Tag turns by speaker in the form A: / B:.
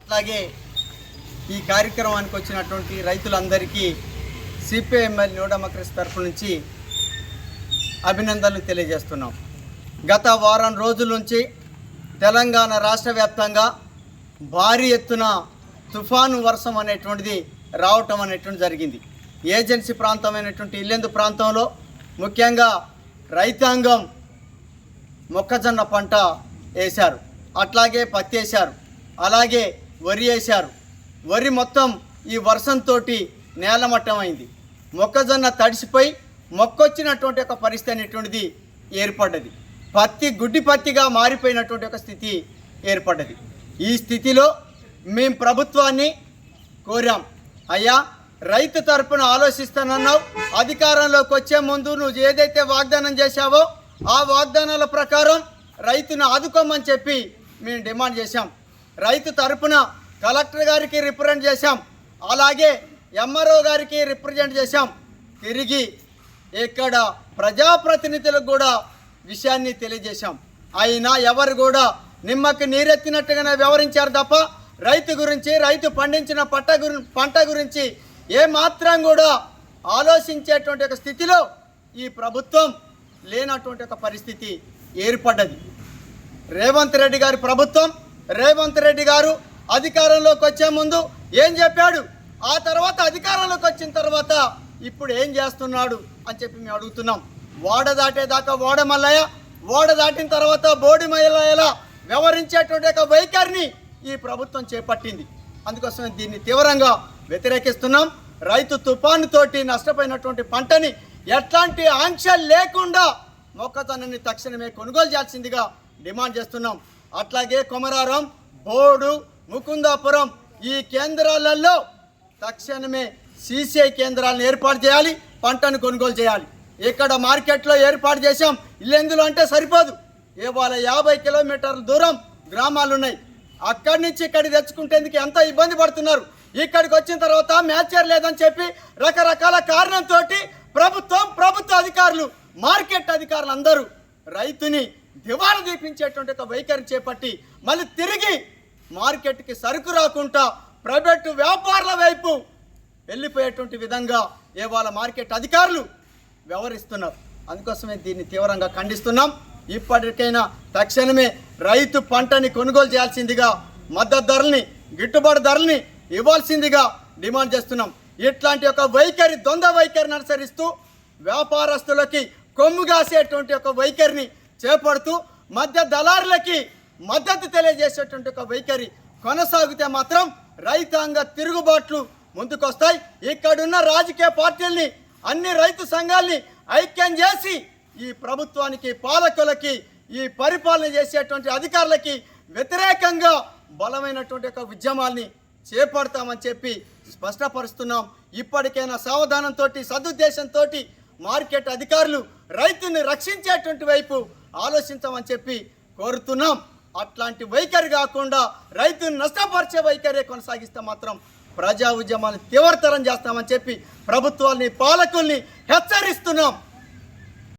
A: అట్లాగే ఈ కార్యక్రమానికి వచ్చినటువంటి రైతులందరికీ సిపిఐఎంఎల్ న్యూ డెమోక్రసీ తరఫు నుంచి అభినందనలు తెలియజేస్తున్నాం. గత వారం రోజుల నుంచి తెలంగాణ రాష్ట్ర వ్యాప్తంగా భారీ ఎత్తున తుఫాను వర్షం అనేటువంటిది రావటం అనేటువంటి జరిగింది. ఏజెన్సీ ప్రాంతమైనటువంటి ఇల్లెందు ప్రాంతంలో ముఖ్యంగా రైతాంగం మొక్కజొన్న పంట వేశారు, అట్లాగే పత్తి వేశారు, అలాగే వరి వేశారు. వరి మొత్తం ఈ వర్షంతో నేలమట్టం అయింది. మొక్కజొన్న తడిసిపోయి మొక్కొచ్చినటువంటి ఒక పరిస్థితి అనేటువంటిది ఏర్పడ్డది. పత్తి గుడ్డి పత్తిగా మారిపోయినటువంటి ఒక స్థితి ఏర్పడ్డది. ఈ స్థితిలో మేము ప్రభుత్వాన్ని కోరాం, అయ్యా రైతు తరపున ఆలోచిస్తానన్నావు, అధికారంలోకి వచ్చే ముందు నువ్వు ఏదైతే వాగ్దానం చేశావో ఆ వాగ్దానాల ప్రకారం రైతును ఆదుకోమని చెప్పి మేము డిమాండ్ చేశాం. రైతు తరపున కలెక్టర్ గారికి రిప్రజెంట్ చేశాం, అలాగే ఎంఆర్ఓ గారికి రిప్రజెంట్ చేశాం. తిరిగి ఇక్కడ ప్రజాప్రతినిధులకు కూడా విషయాన్ని తెలియజేశాం. అయినా ఎవరు కూడా నిమ్మకి నీరెత్తినట్టుగానే వ్యవహరించారు తప్ప రైతు గురించి, రైతు పండించిన పంట గురించి ఏమాత్రం కూడా ఆలోచించేటువంటి ఒక స్థితిలో ఈ ప్రభుత్వం లేనటువంటి ఒక పరిస్థితి ఏర్పడ్డది. రేవంత్ రెడ్డి గారి ప్రభుత్వం, రేవంత్ రెడ్డి గారు అధికారంలోకి వచ్చే ముందు ఏం చెప్పాడు, ఆ తర్వాత అధికారంలోకి వచ్చిన తర్వాత ఇప్పుడు ఏం చేస్తున్నాడు అని చెప్పి మేము అడుగుతున్నాం. ఓడ దాటేదాకా ఓడ మల్లయ్య, ఓడ దాటిన తర్వాత బోడి మల్లయ్యలా వ్యవహరించేటువంటి ఒక వైఖరిని ఈ ప్రభుత్వం చేపట్టింది. అందుకోసమే దీన్ని తీవ్రంగా వ్యతిరేకిస్తున్నాం. రైతు తుఫానుతోటి నష్టపోయినటువంటి పంటని ఎట్లాంటి ఆంక్షలు లేకుండా మొక్కజొన్నని తక్షణమే కొనుగోలు చేయాల్సిందిగా డిమాండ్ చేస్తున్నాం. అట్లాగే కొమరారం, బోడు, ముకుందాపురం ఈ కేంద్రాలలో తక్షణమే సిసిఐ కేంద్రాలను ఏర్పాటు చేయాలి, పంటను కొనుగోలు చేయాలి. ఇక్కడ మార్కెట్లో ఏర్పాటు చేశాం. ఇల్లెందులో అంటే సరిపోదు, ఇవాళ 50 కిలోమీటర్ల దూరం గ్రామాలు ఉన్నాయి. అక్కడి నుంచి ఇక్కడికి తెచ్చుకుంటేందుకు ఎంత ఇబ్బంది పడుతున్నారు. ఇక్కడికి వచ్చిన తర్వాత మ్యాచర్ లేదని చెప్పి రకరకాల కారణంతో ప్రభుత్వ అధికారులు, మార్కెట్ అధికారులు అందరూ రైతుని దివాలా దీపించేటువంటి ఒక వైఖరి చేపట్టి మళ్ళీ తిరిగి మార్కెట్కి సరుకు రాకుండా ప్రైవేటు వ్యాపారుల వైపు వెళ్ళిపోయేటువంటి విధంగా ఇవాళ మార్కెట్ అధికారులు వ్యవహరిస్తున్నారు. అందుకోసమే దీన్ని తీవ్రంగా ఖండిస్తున్నాం. ఇప్పటికైనా తక్షణమే రైతు పంటని కొనుగోలు చేయాల్సిందిగా, మద్దతు ధరల్ని, గిట్టుబాటు ధరల్ని ఇవ్వాల్సిందిగా డిమాండ్ చేస్తున్నాం. ఇట్లాంటి ఒక వైఖరి, ద్వంద్వ వైఖరిని అనుసరిస్తూ వ్యాపారస్తులకి కొమ్ముగాసేటువంటి ఒక వైఖరిని చేపడుతూ మధ్య దళారులకి మద్దతు తెలియజేసేటువంటి ఒక వైఖరి కొనసాగితే మాత్రం రైతాంగ తిరుగుబాట్లు ముందుకొస్తాయి. ఇక్కడున్న రాజకీయ పార్టీల్ని, అన్ని రైతు సంఘాల్ని ఐక్యం చేసి ఈ ప్రభుత్వానికి, పాలకులకి, ఈ పరిపాలన చేసేటువంటి అధికారులకి వ్యతిరేకంగా బలమైనటువంటి ఒక ఉద్యమాల్ని చేపడతామని చెప్పి స్పష్టపరుస్తున్నాం. ఇప్పటికైనా సావధానంతో, సదుద్దేశంతో మార్కెట్ అధికారులు రైతుని రక్షించేటువంటి వైపు ఆలోచించమని చెప్పి కోరుతున్నాం. అట్లాంటి వైఖరి కాకుండా రైతుని నష్టపరిచే వైఖరి కొనసాగిస్తే మాత్రం ప్రజా ఉద్యమాన్ని తీవ్రతరం చేస్తామని చెప్పి ప్రభుత్వాన్ని, పాలకుల్ని హెచ్చరిస్తున్నాం.